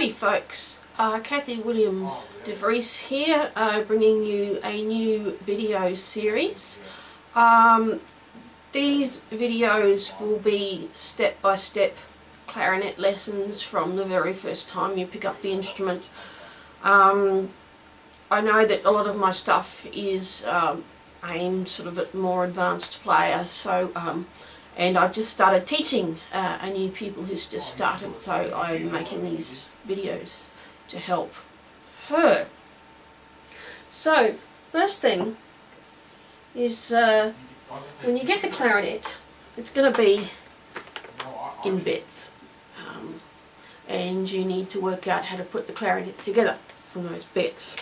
Howdy folks, Kathy Williams-Devries here, bringing you a new video series. These videos will be step-by-step clarinet lessons from the very first time you pick up the instrument. I know that a lot of my stuff is aimed sort of at more advanced players, so and I've just started teaching a new pupil who's just started, so I'm making these videos to help her. So, first thing is when you get the clarinet, it's going to be in bits, and you need to work out how to put the clarinet together from those bits.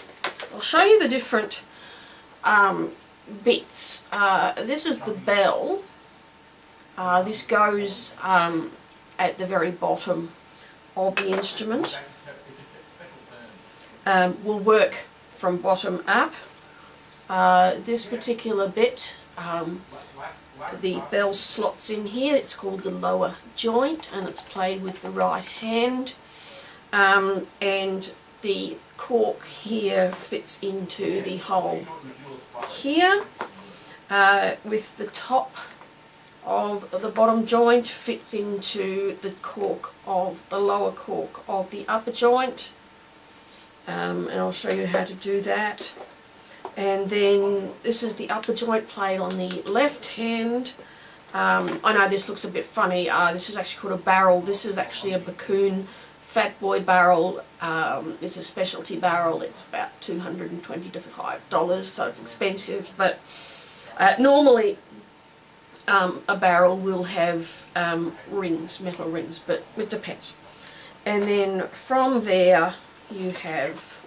I'll show you the different bits. This is the bell. This goes at the very bottom of the instrument. Will work from bottom up. This particular bit, the bell slots in here. It's called the lower joint, and it's played with the right hand. And the cork here fits into the hole here, with the top of the bottom joint fits into the cork of the lower cork of the upper joint, and I'll show you how to do that. And then this is the upper joint played on the left hand. I know this looks a bit funny. This is actually called a barrel. This is actually a Bakun Fat Boy barrel. It's a specialty barrel. It's about $225, so it's expensive, but normally a barrel will have rings, metal rings, but it depends. And then from there you have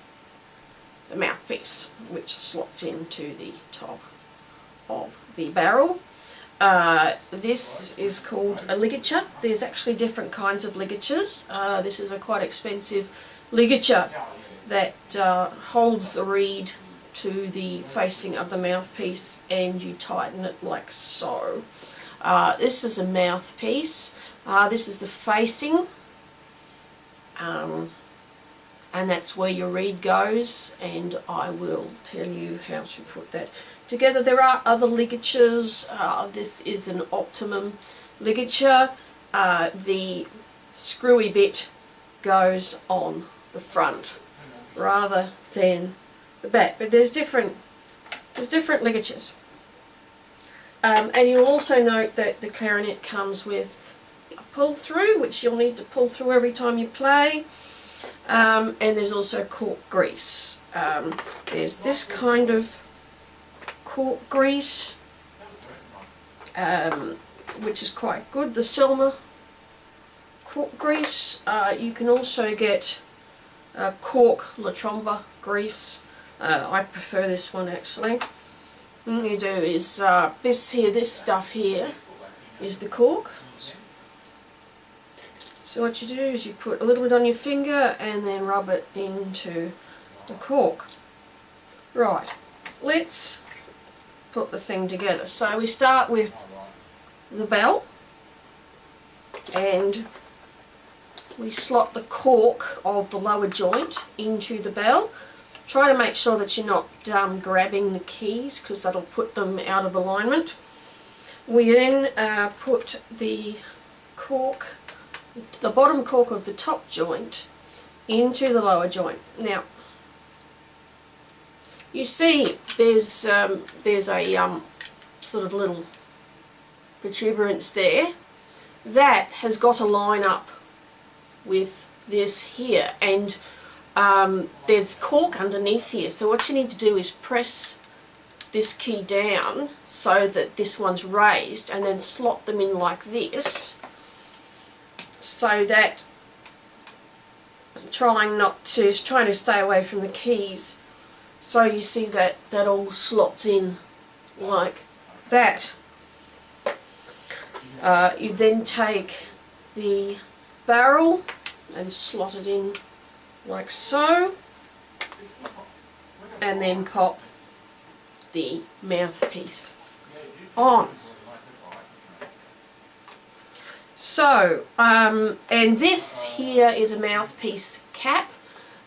the mouthpiece, which slots into the top of the barrel. This is called a ligature. There's actually different kinds of ligatures. This is a quite expensive ligature that holds the reed to the facing of the mouthpiece, and you tighten it like so. This is a mouthpiece. This is the facing, and that's where your reed goes, and I will tell you how to put that together. There are other ligatures. This is an optimum ligature. The screwy bit goes on the front rather than the back, but there's different ligatures. And you'll also note that the clarinet comes with a pull through, which you'll need to pull through every time you play. And there's also cork grease. There's this kind of cork grease, which is quite good, the Selma cork grease. You can also get cork La Tromba grease. I prefer this one actually. What you do is this stuff here is the cork. So what you do is you put a little bit on your finger and then rub it into the cork. Right, let's put the thing together. So we start with the bell, and we slot the cork of the lower joint into the bell. Try to make sure that you're not grabbing the keys, because that'll put them out of alignment. We then put the cork, the bottom cork of the top joint, into the lower joint. Now, you see there's a sort of little protuberance there. That has got to line up with this here, and there's cork underneath here, so what you need to do is press this key down so that this one's raised, and then slot them in like this, so that trying to stay away from the keys. So you see that all slots in like that. You then take the barrel and slot it in like so, and then pop the mouthpiece on. So, and this here is a mouthpiece cap.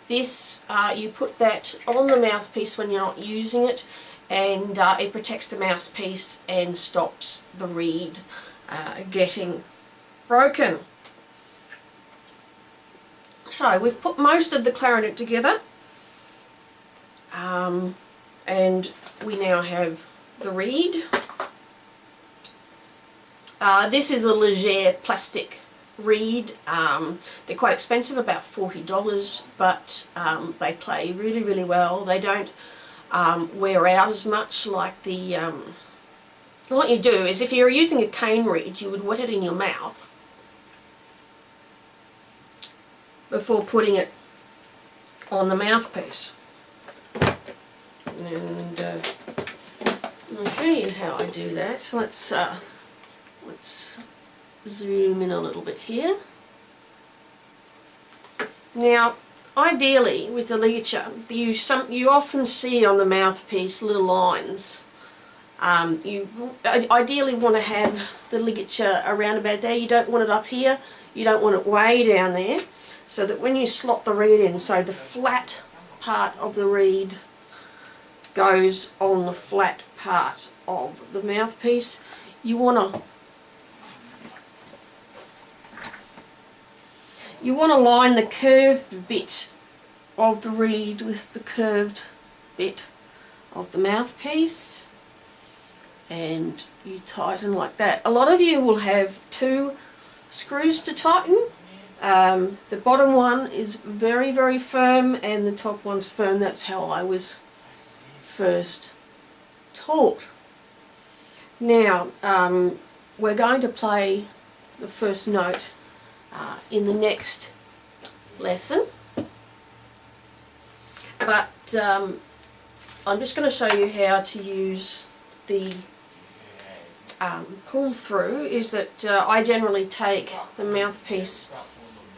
This, you put that on the mouthpiece when you're not using it, and it protects the mouthpiece and stops the reed getting broken. So we've put most of the clarinet together, and we now have the reed. This is a Leger plastic reed. They're quite expensive, about $40, but they play really, really well. They don't wear out as much like the... what you do is, if you're using a cane reed, you would wet it in your mouth before putting it on the mouthpiece. And I'll show you how I do that. Let's zoom in a little bit here. Now, ideally with the ligature, you often see on the mouthpiece little lines. You ideally want to have the ligature around about there. You don't want it up here. You don't want it way down there. So that when you slot the reed in, so the flat part of the reed goes on the flat part of the mouthpiece, you want to line the curved bit of the reed with the curved bit of the mouthpiece, and you tighten like that. A lot of you will have two screws to tighten. The bottom one is very, very firm and the top one's firm. That's how I was first taught. Now, we're going to play the first note in the next lesson, but I'm just going to show you how to use the pull through. Is that I generally take the mouthpiece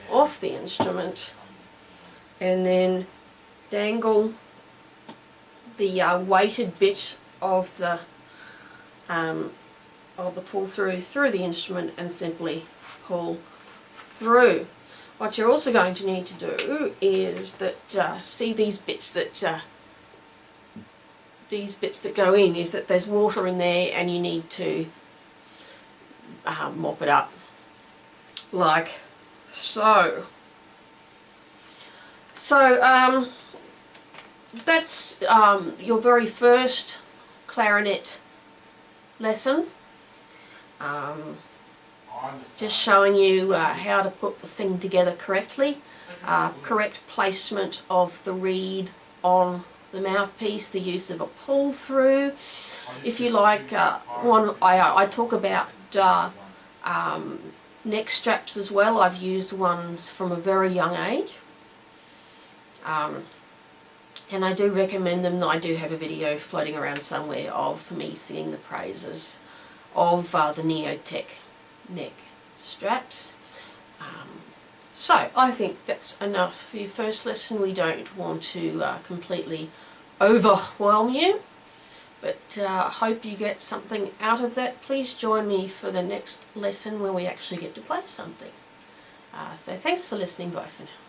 off the instrument and then dangle the weighted bit of the pull through the instrument and simply pull through. What you're also going to need to do is that see these bits that go in, is that there's water in there and you need to mop it up like so. So that's your very first clarinet lesson. Just showing you how to put the thing together correctly, correct placement of the reed on the mouthpiece, the use of a pull through. If you like, I talk about neck straps as well. I've used ones from a very young age, and I do recommend them. I do have a video floating around somewhere of me singing the praises of the Neotech neck straps. So I think that's enough for your first lesson. We don't want to completely overwhelm you, but hope you get something out of that. Please join me for the next lesson where we actually get to play something. So thanks for listening. Bye for now.